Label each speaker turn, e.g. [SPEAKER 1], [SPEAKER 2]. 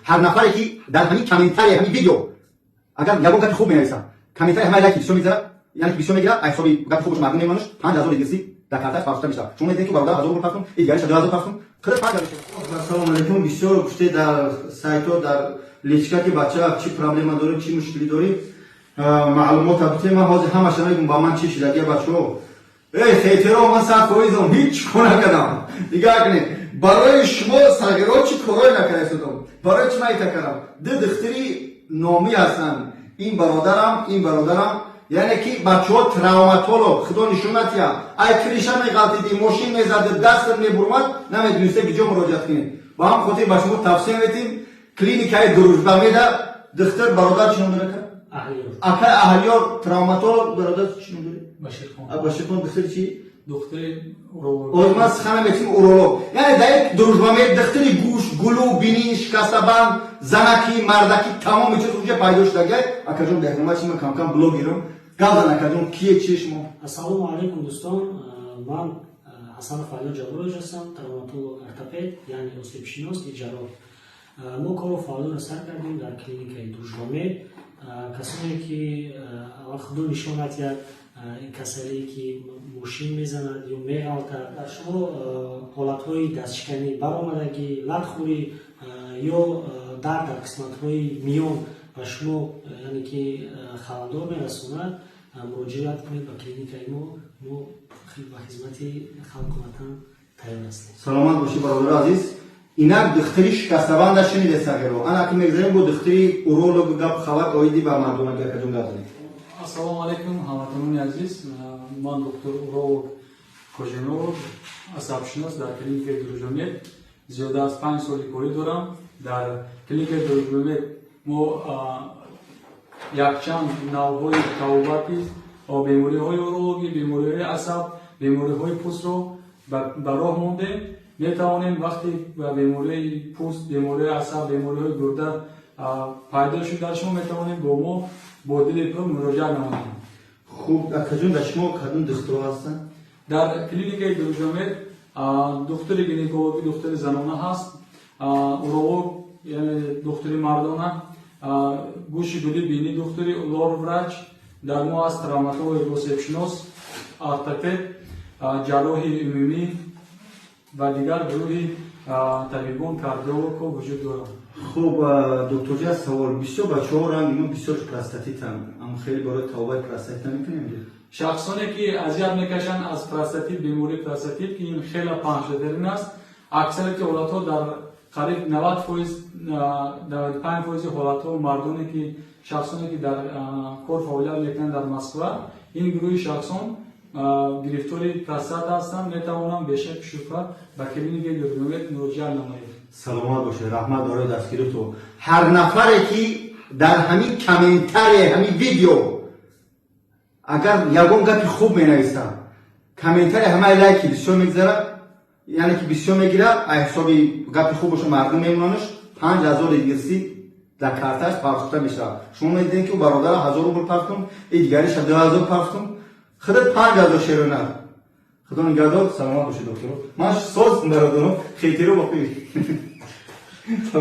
[SPEAKER 1] هر نفری که در همین کامنتاری همین ویدیو اگر یگان گپ خوب می‌نویسه کامنتاری همه لایک بسیار می‌ذاره یعنی که بسیار میگیره حسابی گپ خوبش مردم میمونش 5000 دیگه در کارتاش پاستا میشه چون میدونید که برادر 1000 روپیه پاستون دیگه 2000 پاستون خرید 5000 السلام علیکم بسیار گفته در سایت و در لیچکا که بچه‌ها چی پرابلم داره چی مشکلی داره معلومات البته من حاضر همش میگم با من چی شده دیگه بچه‌ها خیترو من ساعت کویزم هیچ کار نکردم دیگه اگه برای شما سرگرا چی کاری نکردم برای چی نمی‌تکرم دختری نامی هستن این برادرم یعنی که بچه‌ها تروماتولوگ خدا نشونتیا ای کریشا می‌غلطیدی ماشین می‌زد دست می‌برمد نمی‌دونسته که جا مراجعت کنید با هم خاطر با شما توصیه می‌دیم کلینیکای دروژبه میده دختر برادر چی نام داره اهلیار تروماتولوگ برادر چی نام داره باشیر خان دختر چی
[SPEAKER 2] دختر اورولوگ
[SPEAKER 1] اولماس خانم میگیم اورولوگ یعنی در دروژبه میده دختری گوش گلو بینی شکستبند زنکی مردکی تمام چیز اونجا پیدا شده اکاجون دهنماش من کم کم بلوگیرم گاودن اکاجون کیه چشم
[SPEAKER 3] السلام علیکم دوستان من حسن فعلا جابروج هستم تروماتولوگ ارتوپد یعنی استئوشناس جراح ما کارو فعال را سر کردیم در کلینیک دروژبه کسانی که اول خود نشانات یا کسایی که ماشین میزنند یا میغلطند در شما حالت‌های دستشکنی برآمدگی لطخوری یا درد در قسمت‌های میان و شما یعنی که خلل میرساند مراجعت کنید به کلینیک ما به خدمت خلق تیار هستیم.
[SPEAKER 1] سلامت باشی برادر عزیز اینا دختری شکستبند شنیده سرگرو انا که میگذاریم با دختری اورولوگ گپ خبر اویدی با مردم اگر کجون گفتن
[SPEAKER 2] السلام علیکم هموطنان عزیز من دکتر اورولوگ کوژنور عصب‌شناس در کلینیک دروژبه زیاده از 5 سال کاری دارم در کلینیک دروژبه ما یکچند نوع‌های توابعی و بیماری‌های اورولوژی بیماری‌های عصب بیماری‌های پوست رو به راه مونده میتوانیم وقتی به بیماری پوست بیماری عصب بیماری‌های گرده پیدا شد در شما میتوانیم با ما با دل پر مراجعه نماییم.
[SPEAKER 1] خوب اکاجون در شما کدوم دکتر هستن
[SPEAKER 2] در کلینیک دروژبه دکتر گینکولوژی دکتر زنانه هست اورولوگ یعنی دکتر مردانه گوش گلی بینی دکتری لور وراچ در ما از تروماتولوگ استئوشناس ارتوپد جراحی عمومی و دیگر گروهی طبیبان کاردیولوگ وجود دارند.
[SPEAKER 1] خوب دکتر جان سوال بسیار بچه‌ها را میگم بسیار پراستاتیت هم خیلی برای توبه پراستاتیت میکنیم
[SPEAKER 2] شخصانی که اذیت میکشن از پراستاتیت بیماری پراستاتیت که این خیلی پنهان‌ترین است اکثریت حالت‌ها در قریب 90% 95% حالت‌ها مردانی که شخصانی که در کار فعالیت میکنند در مسکو این گروه شخصان گرفتاری پراستات هستند میتوانند به شک شبهه به کلینیک دروژبه مراجعه نمایند.
[SPEAKER 1] سلامت باشه رحمت داره دستگیر تو هر نفری که در همین کامنتاری همین ویدیو اگر یگان گپ خوب مینویسه کامنتاری همه لایک بسیار میگذاره یعنی که بسیار میگیره حسابی گپ خوبش مردم میموننش 5000 دیگه در کارتاش پاستا میشه شما میدونید که برادر 1000 روپیه پاستون دیگریش 2000 پاستون خرید 5000 شیرونه خدا نگهدار سلامت باشید دکتر من سوز برادرم خیلی رو باقی